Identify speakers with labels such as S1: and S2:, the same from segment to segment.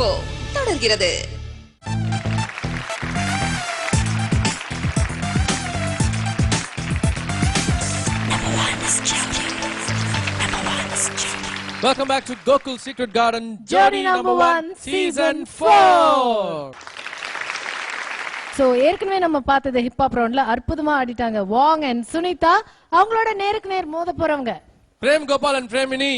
S1: இப்போ தொடர்கிறது.
S2: Welcome back to Gokul Secret Garden Journey number 1 season 4.
S3: So ஏற்கனவே நம்ம பார்த்தது ஹிப் ஹாப் ரவுண்ட்ல அற்புதமா ஆடிட்டாங்க வாங் அண்ட் சுனிதா. அவங்களோட நேருக்கு நேர் மோத போறவங்க
S2: Prem Gopal and Premini.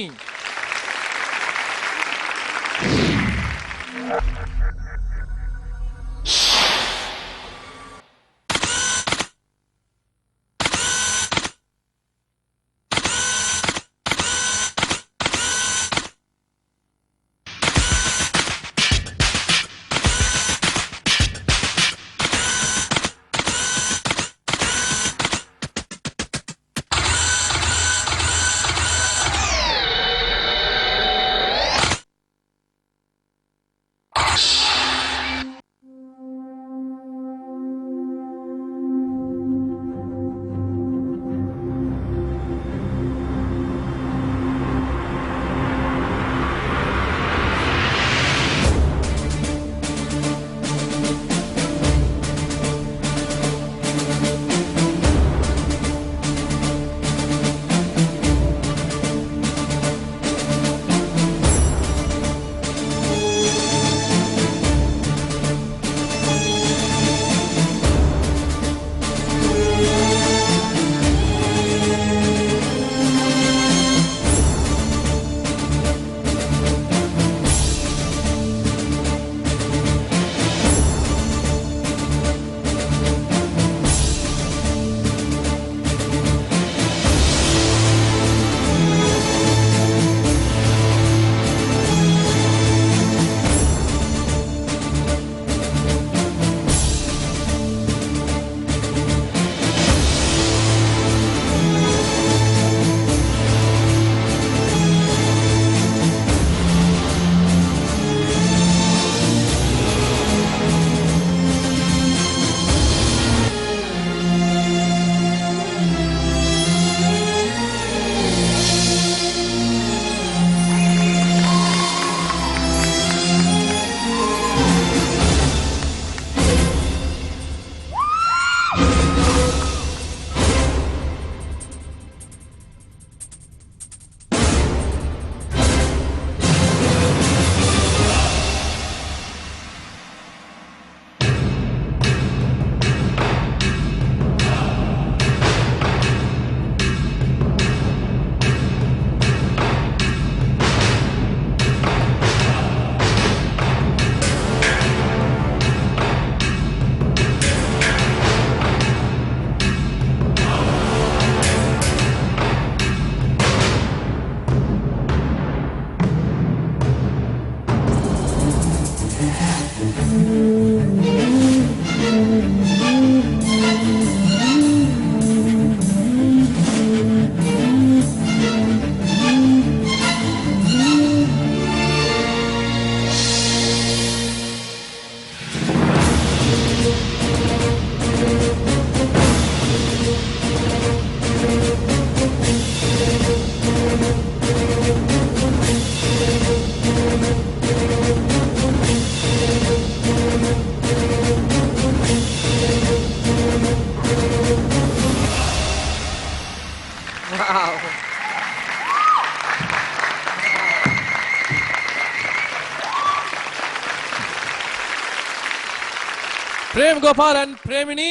S2: Prem Gopal and Premini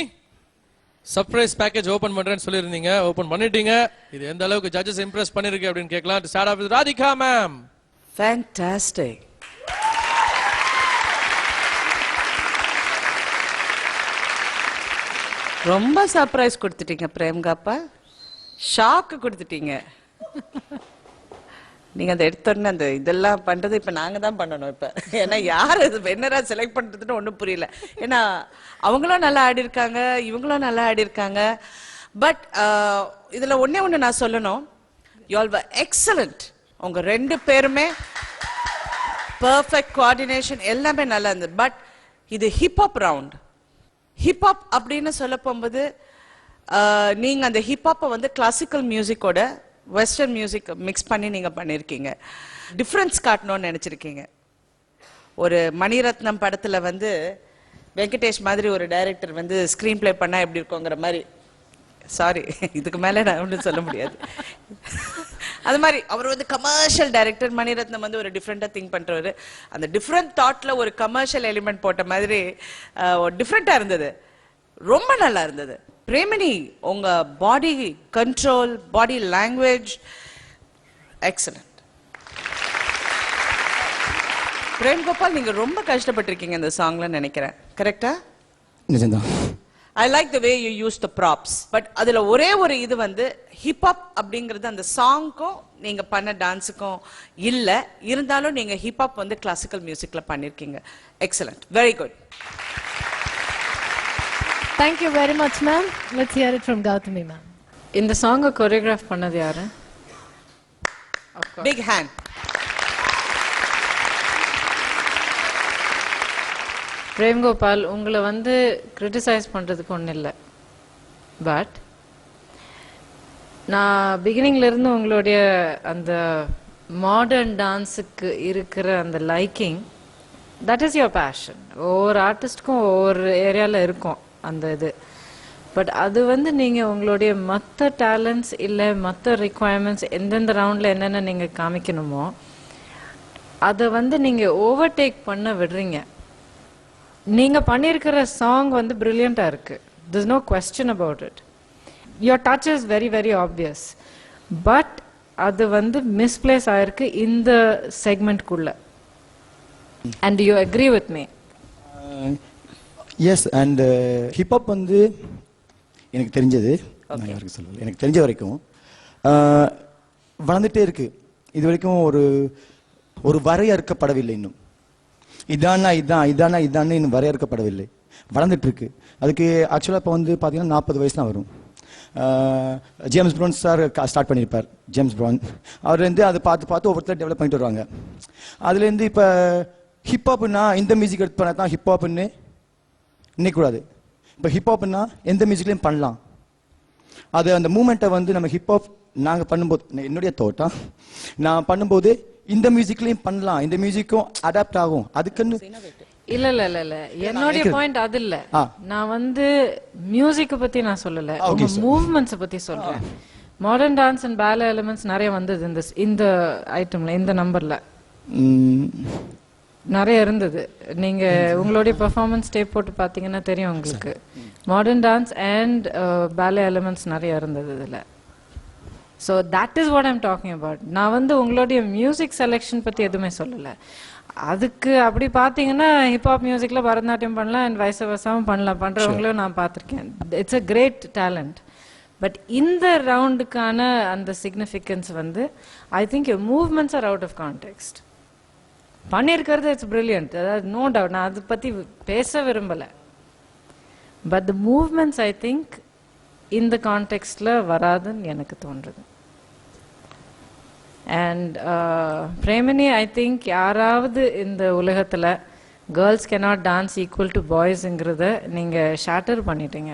S2: surprise package open பண்றேன்னு சொல்லிருந்தீங்க. ஓபன் பண்ணிட்டீங்க. இது எந்த அளவுக்கு ஜட்ஜஸ் இம்ப்ரெஸ் பண்ணிருக்கு அப்படின்னு கேட்கலாம். Start off with Radhika ma'am.
S4: Fantastic. ரொம்ப சர்ப்ரைஸ் கொடுத்துட்டீங்க பிரேம் காப்பா. ஷாக் கொடுத்துட்டீங்க. நீங்க அதை எடுத்தோடனே அந்த இதெல்லாம் பண்றது இப்ப நாங்க தான் பண்ணணும் இப்ப. ஏன்னா யார் இது வென்னரா செலக்ட் பண்றதுன்னு ஒன்றும் புரியல. ஏன்னா அவங்களும் நல்லா ஆடி இருக்காங்க, இவங்களும் நல்லா ஆடி இருக்காங்க. பட் இதுல ஒண்ணு நான் சொல்லணும், யூ ஆல் வர் எக்ஸலண்ட். உங்க ரெண்டு பேருமே பர்ஃபெக்ட் கோஆர்டினேஷன் எல்லாமே நல்லா இருந்தது. பட் இது ஹிப்ஹாப் ரவுண்ட். ஹிப்ஹாப் அப்படின்னு சொல்ல போகும்போது நீங்க அந்த ஹிப்ஹாப்பை வந்து கிளாசிக்கல் மியூசிக்கோட வெஸ்டர்ன் மியூசிக் மிக்ஸ் பண்ணி நீங்க பண்ணிருக்கீங்க. டிஃபரன்ஸ் காட்டணும்னு நினைச்சிருக்கீங்க. ஒரு மணிரத்னம் படத்துல வந்து வெங்கடேஷ் மாதிரி ஒரு டைரக்டர் வந்து ஸ்கிரீன் பிளே பண்ணா எப்படி இருக்குங்கிற மாதிரி, சாரி இதுக்கு மேல நான் ஒன்றும் சொல்ல முடியாது. அது மாதிரி அவர் வந்து கமர்ஷியல் டைரக்டர், மணிரத்னம் வந்து ஒரு டிஃப்ரெண்டா திங்க் பண்றவர். அந்த டிஃப்ரெண்ட் தாட்ல ஒரு கமர்ஷியல் எலிமெண்ட் போட்ட மாதிரி டிஃப்ரெண்டா இருந்தது, ரொம்ப நல்லா இருந்தது. பிரேமினி, உங்க body control, body language excellent. Prem Gopal, நீங்க ரொம்ப கஷ்டப்பட்டிருக்கீங்க இந்த சாங்ல நினைக்கிறேன், கரெக்டா?
S1: நிஜம்தான்.
S4: I like the way you use the props. But அதுல ஒரே ஒரு இது வந்து ஹிப்ஹாப் அப்படிங்கிறது அந்த சாங்க்கும் நீங்க பண்ண டான்ஸுக்கும் இல்ல, இருந்தாலும் நீங்க ஹிப்ஹாப் வந்து கிளாசிக்கல் மியூசிக்ல பண்ணிருக்கீங்க. Excellent, very good.
S3: Thank you very much, ma'am. Let's hear it from Gautami, ma'am.
S5: இந்த சாங்கை கொரியோகிராஃப் பண்ணது யாரு?
S4: Big hand.
S5: பிரேம் கோபால், உங்களை வந்து கிரிட்டிசைஸ் பண்ணுறதுக்கு ஒன்றும் இல்லை. பட் நான் பிகினிங்ல இருந்து உங்களுடைய அந்த மாடர்ன் டான்ஸுக்கு இருக்கிற அந்த liking, that is your fashion. ஒவ்வொரு ஆர்டிஸ்டுக்கும் ஒவ்வொரு ஏரியாவில் இருக்கும் அந்த இது. பட் அது வந்து நீங்கள் உங்களுடைய மற்ற டேலண்ட்ஸ் இல்லை மற்ற ரிக்குவயர்மெண்ட்ஸ் எந்தெந்த ரவுண்டில் என்னென்ன நீங்கள் காமிக்கணுமோ அதை வந்து நீங்கள் ஓவர்டேக் பண்ண விடுறீங்க. நீங்கள் பண்ணியிருக்கிற சாங் வந்து பிரில்லியண்ட்டாக இருக்குது, there's no question about it. Your touch is very very obvious. But அது வந்து மிஸ்பிளேஸ் ஆயிருக்கு இந்த செக்மெண்ட்குள்ள. And do you agree with me?
S1: Yes. And hip hop வந்து எனக்கு தெரிஞ்சது, நான் யாருக்கு சொல்லல, எனக்கு தெரிஞ்ச வரைக்கும் வளர்ந்துட்டே இருக்கு. இது வரைக்கும் ஒரு வரையறுக்கப்படவில்லை. இன்னும் இதானா இதான், இதானா இதான்னு இன்னும் வரையறுக்கப்படவில்லை, வளர்ந்துட்டு இருக்கு. அதுக்கு ஆக்சுவலாக இப்போ வந்து பார்த்தீங்கன்னா 40 வயசு தான் வரும். ஜேம்ஸ் ப்ரவுன் சார் ஸ்டார்ட் பண்ணியிருப்பார். ஜேம்ஸ் ப்ரவுன் அவர்லேருந்து அதை பார்த்து ஒவ்வொருத்தர் டெவலப் பண்ணிட்டு வருவாங்க. அதுலேருந்து இப்போ ஹிப்ஹாப்னா இந்த மியூசிக் எடுத்து பண்ண தான் ஹிப்ஹாப்னு நினைக்கக்கூடாது. இப்போ ஹிப்ஹாப்னா எந்த மியூசிக்லையும் பண்ணலாம். அது அந்த மூமெண்ட்டை வந்து நம்ம ஹிப்ஹாப் நாங்கள் பண்ணும்போது, என்னுடைய தோட்டம் நான் பண்ணும்போது இந்த மியூசிக்லையும் பண்ணலாம், இந்த மியூசிக்கும் அடாப்ட் ஆகும். அதுக்குன்னு
S5: இல்ல இல்ல இல்ல இல்ல என்னோட பாயிண்ட் அது இல்ல. நான் வந்து மியூசிக்க பத்தி நான் சொல்லல, மூவ்மெண்ட்ஸ் பத்தி சொல்றேன். மாடர்ன் டான்ஸ் அண்ட் பேலே எலிமெண்ட்ஸ் நிறைய வந்தது இந்த ஐட்டம்ல, இந்த நம்பர்ல நிறைய இருந்தது. நீங்க உங்களுடைய பெர்ஃபார்மன்ஸ் டேப் போட்டு பாத்தீங்கன்னா தெரியும் உங்களுக்கு. மாடர்ன் டான்ஸ் அண்ட் பேலே எலிமெண்ட்ஸ் நிறைய இருந்தது இதுல. So that is what I'm talking about. நான் வந்து உங்களுடைய மியூசிக் செலெக்ஷன் பத்தி எதுவுமே சொல்லலை. அதுக்கு அப்படி பார்த்தீங்கன்னா ஹிப்ஹாப் மியூசிக்ல பரதநாட்டியம் பண்ணலாம் அண்ட் வயசு வயசாவும் பண்ணலாம், பண்றவங்களும் நான் பார்த்துருக்கேன். It's a great talent. But இந்த ரவுண்டுக்கான அந்த சிக்னிஃபிகன்ஸ் வந்து I think your movements are out of context. பண்ணியிருக்கிறது இட்ஸ் பிரில்லியன்ட், அதாவது நோ டவுட், நான் அதை பற்றி பேச விரும்பலை. But the movements I think இந்த கான்டெக்ஸ்டில் வராதுன்னு எனக்கு தோன்றுது. அண்ட் பிரேமினி, ஐ திங்க் யாராவது இந்த உலகத்தில் girls cannot dance equal to பாய்ஸுங்கிறத நீங்கள் ஷேட்டர் பண்ணிட்டீங்க.